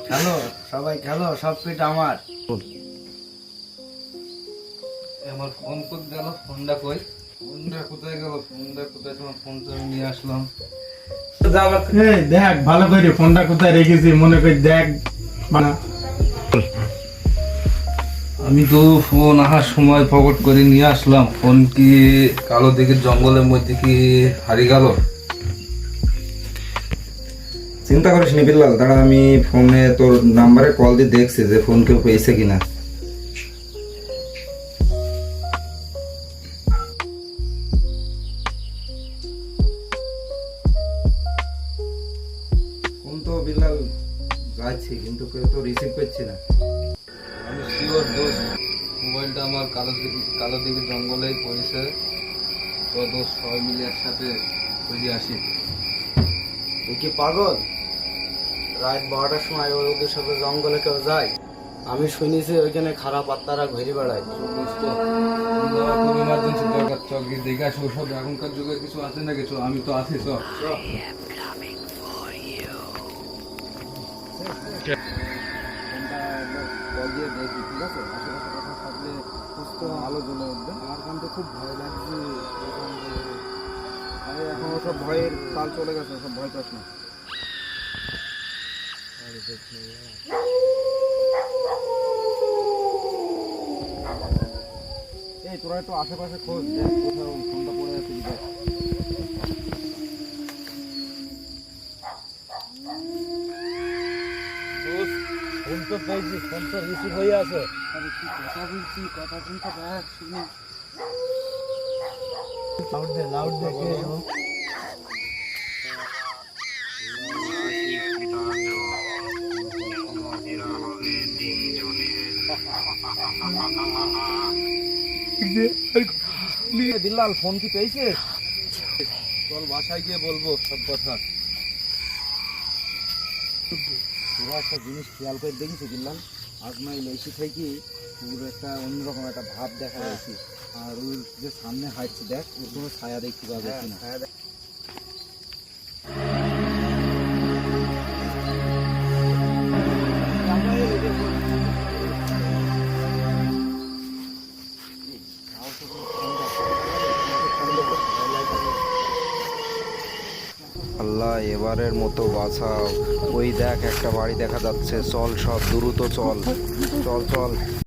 Hello সবাই, hello সব পিঠ আমার। আমার ফোন করতে গেল, ফোনটা কই, ফোনটা কোথায় গেল, ফোনটা কোথায়, তোমার ফোনটা আমি নিয়ে আসলাম। দেখ ভালো করে ফোনটা কোথায় রেখেছি, মনে করি দেখ। আমি তো ফোন আসার সময় পকেট করে নিয়ে আসলাম। ফোন কি কালো দিঘির জঙ্গলের মধ্যে কি হারিয়ে গেল? চিন্তা করিস নি বিল্লাল, দাঁড়া আমি ফোনে তোর নাম্বারে কল দিয়ে দেখছি যে ফোন কেউ পেয়েছে কিনা। ফোন তো বিল্লাল যাচ্ছি, কিন্তু কেউ তো রিসিভ করছি না। আমি শিওর দোস্ত, মোবাইলটা আমার কালো দিঘির জঙ্গলেই পড়েছে। তো দোস্ত সবাই মিলে একসাথে খুঁজে আসি। তুই কি পাগল? রাত 12টার সময় ওদের সাথে জঙ্গলে কেউ যায়? আমি শুনেছি ওইখানে খারাপ আত্মারা ঘুরে বেড়ায়। দোস্ত, খুব ইমার্জেন্সি দরকার, চল গিয়ে দেখে আসি ওসব এখনকার যুগে কিছু আছে না কিছু। আমি তো আছি, চল। আমার কাছে খুব ভয় লাগছে। এখন ওসব ভয়ের কাল চলে গেছে, সব ভয় পাস না। এই তোরা একটু আশেপাশে খোঁজ, দেখ কোথাও ফোনটা পড়ে আছে কি দেখ। ফোন তো পেয়েছি, ফোন তো রিসিভ হয়ে আছে। আরে কি কথা বলছি, কথা শুনতে দেখ, শুনি। লাউড দে কে ও? বিল্লাল ফোন কি পেয়েছে? চল বাসায় গিয়ে বলবো সব কথা। তোরা একটা জিনিস খেয়াল করে দেখিস বিল্লাল, আজমাইল এসে থেকে পুরো একটা অন্যরকম একটা ভাব দেখা যাচ্ছে। আর ওর যে সামনে হাঁটছে দেখ, ওর কোনো ছায়া দেখতে পাওয়া যাচ্ছে না। আল্লাহ এবারের মতো বাঁচাও। ওই দেখ একটা বাড়ি দেখা যাচ্ছে, চল সব দ্রুত চল, চল চল।